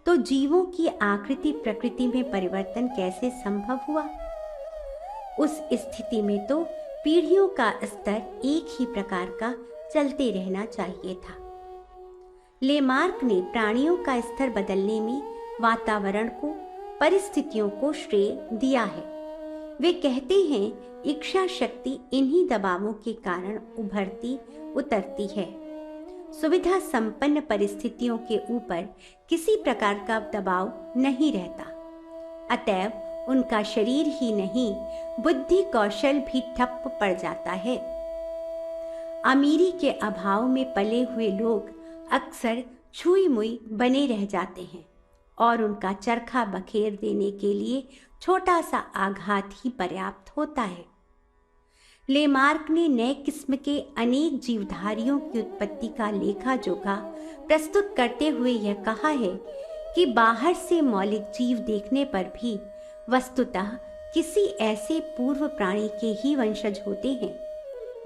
तो जीवों की आकृति प्रकृति में परिवर्तन कैसे संभव हुआ? उस स्थिति में तो पीढ़ियों का स्तर एक ही प्रकार का चलते रहना चाहिए था। लेमार्क ने प्राणियों का स्तर बदलने में वातावरण को, परिस्थितियों को श्रेय दिया है। वे कहते हैं इच्छा शक्ति इन्हीं दबावों के कारण उभरती उतरती है। सुविधा संपन्न परिस्थितियों के ऊपर किसी प्रकार का दबाव नहीं रहता, अतएव उनका शरीर ही नहीं बुद्धि कौशल भी ठप पड़ जाता है। अमीरी के अभाव में पले हुए लोग अक्सर छुई मुई बने रह जाते हैं और उनका चरखा बखेर देने के लिए छोटा सा आघात ही पर्याप्त होता है। लेमार्क ने नए किस्म के अनेक जीवधारियों की उत्पत्ति का लेखा जोखा प्रस्तुत करते हुए यह कहा है कि बाहर से मौलिक जीव देखने पर भी वस्तुतः किसी ऐसे पूर्व प्राणी के ही वंशज होते हैं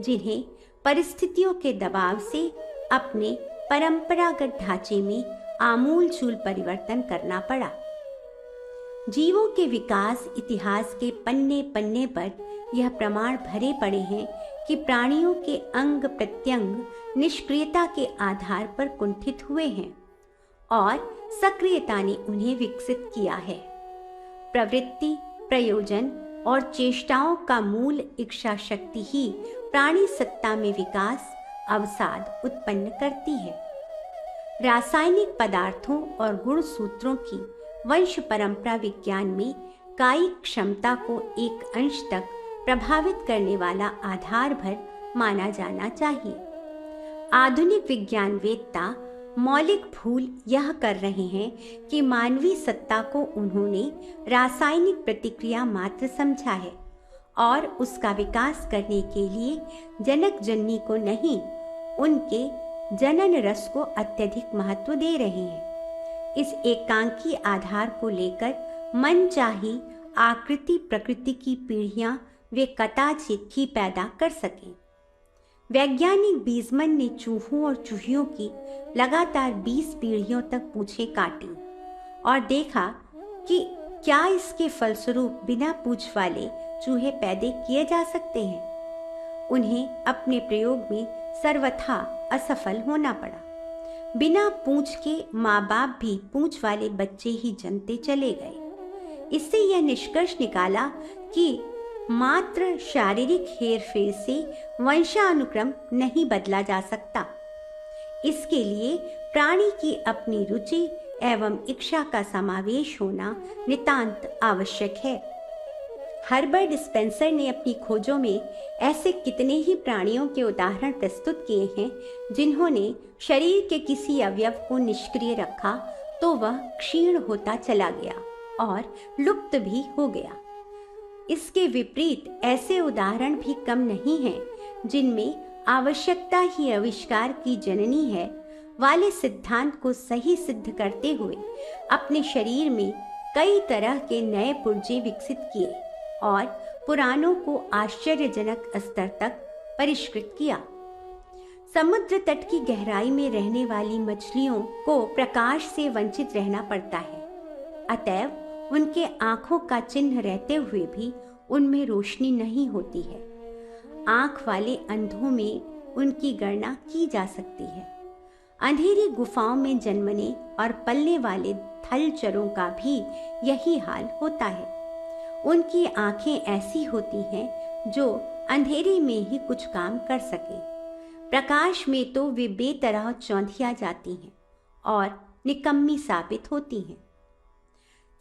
जिन्हें परिस्थितियों के दबाव से अपने परंपरागत ढांचे में आमूलचूल परिवर्तन करना पड़ा। जीवों के विकास इतिहास के पन्ने पन्ने पर यह प्रमाण भरे पड़े हैं कि प्राणियों के अंग प्रत्यंग निष्क्रियता के आधार पर कुंठित हुए हैं और सक्रियता ने उन्हें विकसित किया है। प्रवृत्ति, प्रयोजन और चेष्टाओं का मूल इच्छा शक्ति ही प्राणी सत्ता में विकास अवसाद उत्पन्न करती है। रासायनिक पदार्थों और गुण सूत्रों की वंश परंपरा विज्ञान में कायिक क्षमता को एक अंश तक प्रभावित करने वाला आधार भर माना जाना चाहिए। आधुनिक विज्ञानवेत्ता मौलिक भूल यह कर रहे हैं कि मानवीय सत्ता को उन्होंने रासायनिक प्रतिक्रिया मात्र समझा है और उसका विकास करने के लिए जनक जननी को नहीं, उनके जनन रस को अत्यधिक महत्व दे रहे हैं। इस एकांकी आधार को लेकर मनचाही आकृति प्रकृति की पीढ़ियां वे कदाचित ही पैदा कर सकें। वैज्ञानिक बीजमन ने चूहों और चूहियों की लगातार 20 पीढ़ियों तक पूंछें काटी और देखा कि क्या इसके फलस्वरूप बिना पूंछ वाले चूहे पैदा किए जा सकते हैं। उन्हें अपने प्रयोग में सर्वथा असफल होना पड़ा। बिना पूंछ के माँ बाप भी पूंछ वाले बच्चे ही जन्मते चले गए। इससे यह निष्कर्ष निकाला कि मात्र शारीरिक हेरफेर से वंशानुक्रम नहीं बदला जा सकता। इसके लिए प्राणी की अपनी रुचि एवं इच्छा का समावेश होना नितांत आवश्यक है। हर्बर्ट स्पेंसर ने अपनी खोजों में ऐसे कितने ही प्राणियों के उदाहरण प्रस्तुत किए हैं जिन्होंने शरीर के किसी अवयव को निष्क्रिय रखा तो वह क्षीण होता चला गया और लुप्त भी हो गया। इसके विपरीत ऐसे उदाहरण भी कम नहीं हैं जिनमें आवश्यकता ही आविष्कार की जननी है वाले सिद्धांत को सही सिद्ध करते हुए अपने शरीर में कई तरह के नए पुर्जे विकसित किए और पुरानों को आश्चर्यजनक स्तर तक परिष्कृत किया। समुद्र तट की गहराई में रहने वाली मछलियों को प्रकाश से वंचित रहना पड़ता है, अतएव उनके आंखों का चिन्ह रहते हुए भी उनमें रोशनी नहीं होती है। आंख वाले अंधों में उनकी गणना की जा सकती है। अंधेरी गुफाओं में जन्मने और पलने वाले थलचरों का भी यही हाल होता है। उनकी आंखें ऐसी होती हैं जो अंधेरे में ही कुछ काम कर सके। प्रकाश में तो वे बेतरह चौंधिया जाती हैं और निकम्मी साबित होती हैं।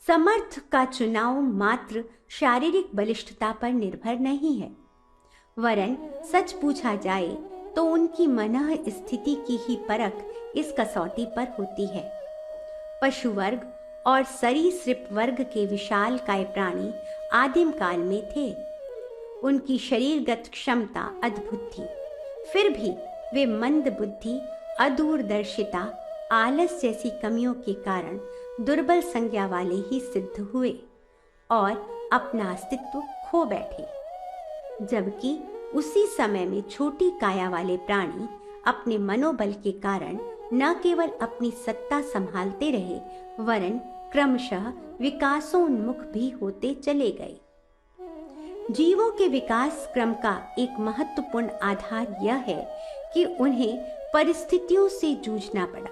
समर्थ का चुनाव मात्र शारीरिक बलिष्ठता पर निर्भर नहीं है, वरन सच पूछा जाए तो उनकी मनः स्थिति की ही परख इस कसौटी पर होती है। पशु वर्ग और सरीसृप वर्ग के विशालकाय प्राणी आदिम काल में थे। उनकी शरीरगत क्षमता अद्भुत थी, फिर भी वे मंद बुद्धि, अदूरदर्शिता, आलस जैसी कमियों के कारण दुर्बल संज्ञा वाले ही सिद्ध हुए और अपना अस्तित्व खो बैठे। जबकि उसी समय में छोटी काया वाले प्राणी अपने मनोबल के कारण न केवल अपनी सत्ता संभालते रहे, वरन क्रमशः विकासोन्मुख भी होते चले गए। जीवों के विकास क्रम का एक महत्वपूर्ण आधार यह है कि उन्हें परिस्थितियों से जूझना पड़ा।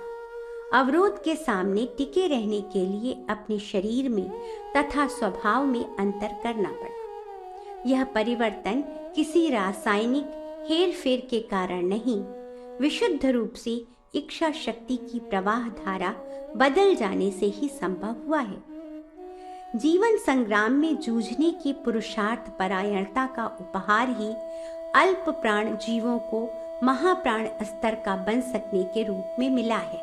अवरोध के सामने टिके रहने के लिए अपने शरीर में तथा स्वभाव में अंतर करना पड़ा। यह परिवर्तन किसी रासायनिक हेरफेर के कारण नहीं, विशुद्ध रूप से इच्छा शक्ति की प्रवाह धारा बदल जाने से ही संभव हुआ है। जीवन संग्राम में जूझने की पुरुषार्थ परायणता का उपहार ही अल्प प्राण जीवों को महाप्राण स्तर का बन सकने के रूप में मिला है।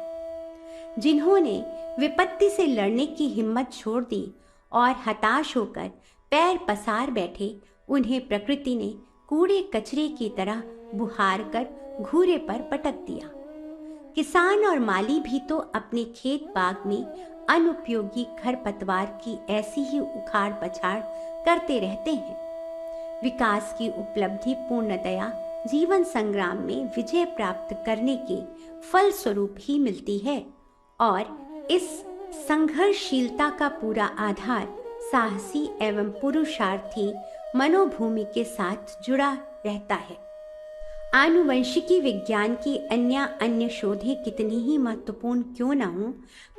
जिन्होंने विपत्ति से लड़ने की हिम्मत छोड़ दी और हताश होकर पैर पसार बैठे, उन्हें प्रकृति ने कूड़े कचरे की तरह बुहार कर घूरे पर पटक दिया। किसान और माली भी तो अपने खेत बाग में अनुपयोगी खरपतवार की ऐसी ही उखाड़ पछाड़ करते रहते हैं। विकास की उपलब्धि पूर्णतया जीवन संग्राम में विजय प्राप्त करने के फल स्वरूप ही मिलती है और इस संघर्षशीलता का पूरा आधार साहसी एवं पुरुषार्थी मनोभूमि के साथ जुड़ा रहता है। आनुवंशिकी विज्ञान की अन्य शोधें कितनी ही महत्वपूर्ण क्यों न हों,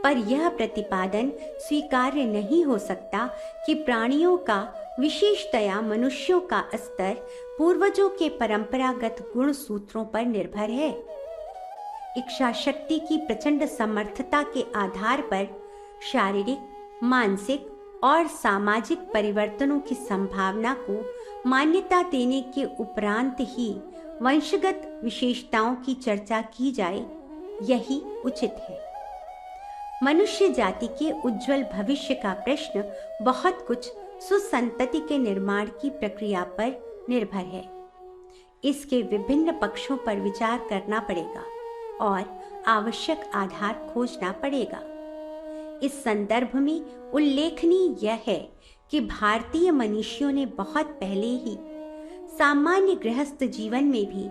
पर यह प्रतिपादन स्वीकार्य नहीं हो सकता कि प्राणियों का, विशेषतया मनुष्यों का स्तर पूर्वजों के परंपरागत गुण सूत्रों पर निर्भर है। इच्छा शक्ति की प्रचंड समर्थता के आधार पर शारीरिक, मानसिक और सामाजिक परिवर्तनों की संभावना को मान्यता देने के उपरांत ही वंशगत विशेषताओं की चर्चा की जाए, यही उचित है। मनुष्य जाति के उज्जवल भविष्य का प्रश्न बहुत कुछ सुसंतति के निर्माण की प्रक्रिया पर निर्भर है। इसके विभिन्न पक्षों पर विचार करना पड़ेगा और आवश्यक आधार खोजना पड़ेगा। इस संदर्भ में उल्लेखनीय यह है कि भारतीय मनीषियों ने बहुत पहले ही सामान्य गृहस्थ जीवन में भी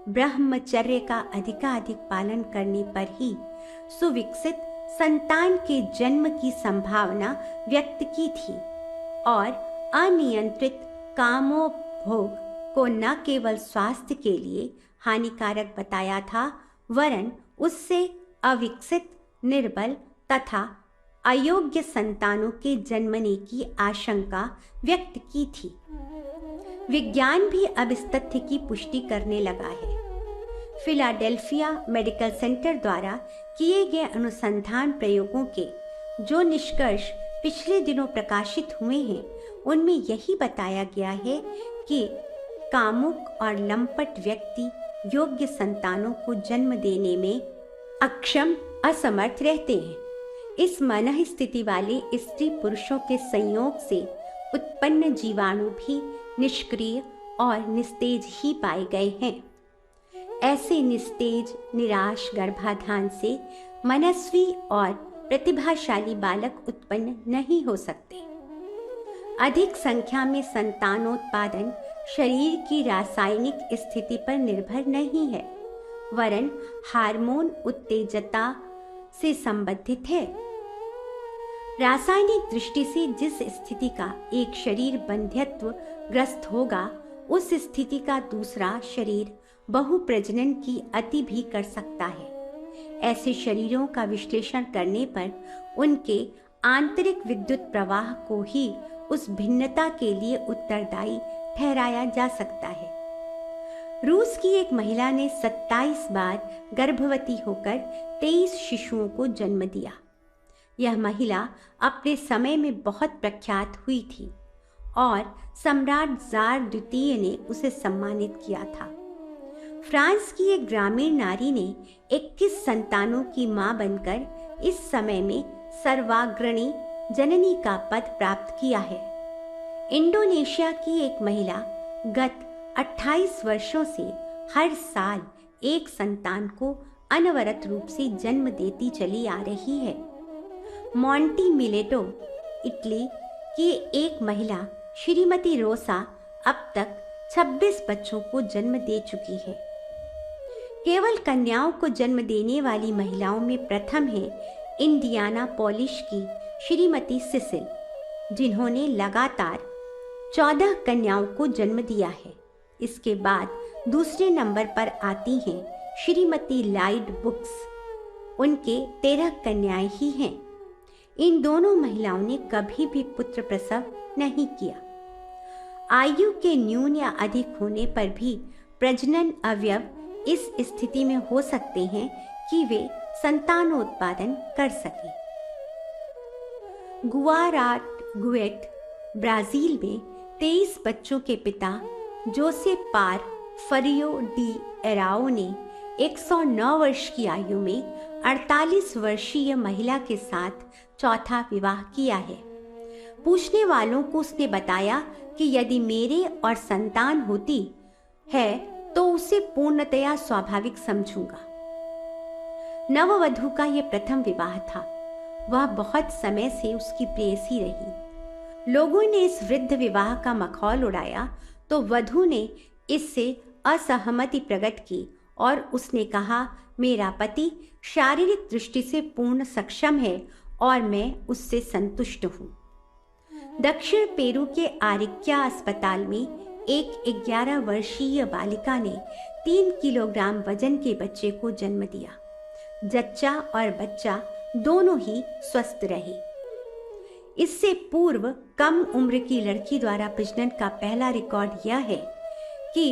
ब्रह्मचर्य का अधिकाधिक पालन करने पर ही सुविकसित संतान के जन्म की संभावना व्यक्त की थी और अनियंत्रित कामोपभोग को न केवल स्वास्थ्य के लिए हानिकारक बताया था, वरन उससे अविकसित, निर्बल तथा अयोग्य संतानों के जन्मने की आशंका व्यक्त की थी। विज्ञान भी अब इस तथ्य की पुष्टि करने लगा है। फिलाडेल्फिया मेडिकल सेंटर द्वारा किए गए अनुसंधान प्रयोगों के जो निष्कर्ष पिछले दिनों प्रकाशित हुए हैं, उनमें यही बताया गया है कि कामुक और लंपट व्यक्ति योग्य संतानों को जन्म देने में अक्षम, असमर्थ रहते हैं। इस मनः स्थिति वाले स्त्री पुरुषों के संयोग से उत्पन्न जीवाणु भी निष्क्रिय और निस्तेज ही पाए गए हैं। ऐसे निस्तेज, निराश गर्भाधान से मनस्वी और प्रतिभाशाली बालक उत्पन्न नहीं हो सकते। अधिक संख्या में संतानोत्पादन शरीर की रासायनिक स्थिति पर निर्भर नहीं है, वरन हार्मोन उत्तेजता से संबंधित है। रासायनिक दृष्टि से जिस स्थिति का एक शरीर बंध्यत्व ग्रस्त होगा, उस स्थिति का दूसरा शरीर बहुप्रजनन की अति भी कर सकता है। ऐसे शरीरों का विश्लेषण करने पर उनके आंतरिक विद्युत प्रवाह को ही उस भिन्नता के लिए उत्तरदायी ठहराया जा सकता है। रूस की एक महिला ने 27 बार गर्भवती होकर 23 शिशुओं को जन्म दिया। यह महिला अपने समय में बहुत प्रख्यात हुई थी और सम्राट जार द्वितीय ने उसे सम्मानित किया था। फ्रांस की एक ग्रामीण नारी ने 21 संतानों की मां बनकर इस समय में सर्वाग्रणी जननी का पद प्राप्त किया है। इंडोनेशिया की एक महिला गत 28 वर्षों से हर साल एक संतान को अनवरत रूप से जन्म देती चली आ रही है। मॉन्टी मिलेटो इटली की एक महिला श्रीमती रोसा अब तक 26 बच्चों को जन्म दे चुकी है। केवल कन्याओं को जन्म देने वाली महिलाओं में प्रथम है इंडियाना पोलिश की श्रीमती सिसिल, जिन्होंने लगातार 14 कन्याओं को जन्म दिया है। इसके बाद दूसरे नंबर पर आती हैं श्रीमती लाइड बुक्स, उनके 13 कन्याएं ही हैं। इन दोनों महिलाओं ने कभी भी पुत्र प्रसव नहीं किया। आयु के न्यून या अधिक होने पर भी प्रजनन अवयव इस स्थिति में हो सकते हैं कि वे संतानोत्पादन कर सकें। गुआरागुएट ब्राजील में 23 बच्चों के पिता जोसे पार फरियो डी एराओ ने 109 वर्ष की आयु में 48 वर्षीय महिला के साथ चौथा विवाह किया है। पूछने वालों को उसने बताया कि यदि मेरे और संतान होती है तो उसे पूर्णतया स्वाभाविक समझूंगा। नववधू का यह प्रथम विवाह था। वह बहुत समय से उसकी प्रेयसी रही। लोगों ने इस वृद्ध विवाह का मखौल उड़ाया तो वधू ने इससे असहमति प्रकट की और उसने कहा, मेरा पति शारीरिक दृष्टि से पूर्ण सक्षम है और मैं उससे संतुष्ट हूँ। दक्षिण पेरू के आरिक्या अस्पताल में एक 11 वर्षीय बालिका ने 3 किलोग्राम वजन के बच्चे को जन्म दिया। जच्चा और बच्चा दोनों ही स्वस्थ रहे। इससे पूर्व कम उम्र की लड़की द्वारा प्रजनन का पहला रिकॉर्ड यह है कि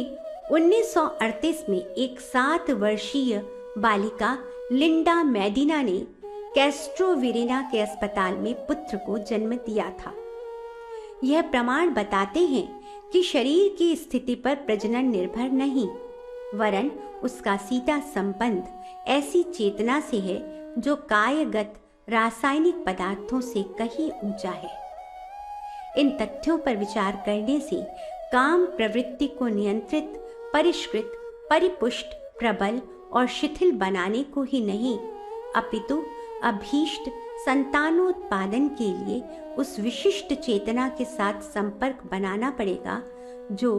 1938 में एक 7 वर्षीय बालिका लिंडा मेडिना ने कैस्ट्रोविरेना के अस्पताल में पुत्र को जन्म दिया था। यह प्रमाण बताते हैं कि शरीर की स्थिति पर प्रजनन निर्भर नहीं, वरन उसका सीधा संबंध ऐसी चेतना से है जो कायगत रासायनिक पदार्थों से कहीं ऊंचा है। इन तथ्यों पर विचार करने से काम प्रवृत्ति को नियंत्रित, परिष्कृत, परिपुष्ट, प्रबल और शिथिल बनाने को ही नहीं, अपितु अभीष्ट संतानोत्पादन के लिए उस विशिष्ट चेतना के साथ संपर्क बनाना पड़ेगा जो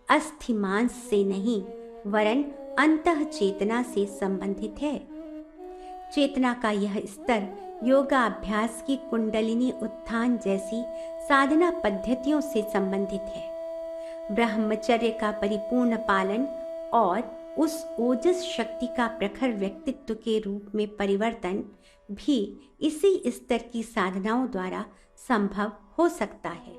अस्थिमांस से नहीं वरन अंतः चेतना से संबंधित है। चेतना का यह स्तर योगाभ्यास की कुंडलिनी उत्थान जैसी साधना पद्धतियों से संबंधित है। ब्रह्मचर्य का परिपूर्ण पालन और उस ओजस शक्ति का प्रखर व्यक्तित्व के रूप में परिवर्तन भी इसी स्तर की साधनाओं द्वारा संभव हो सकता है।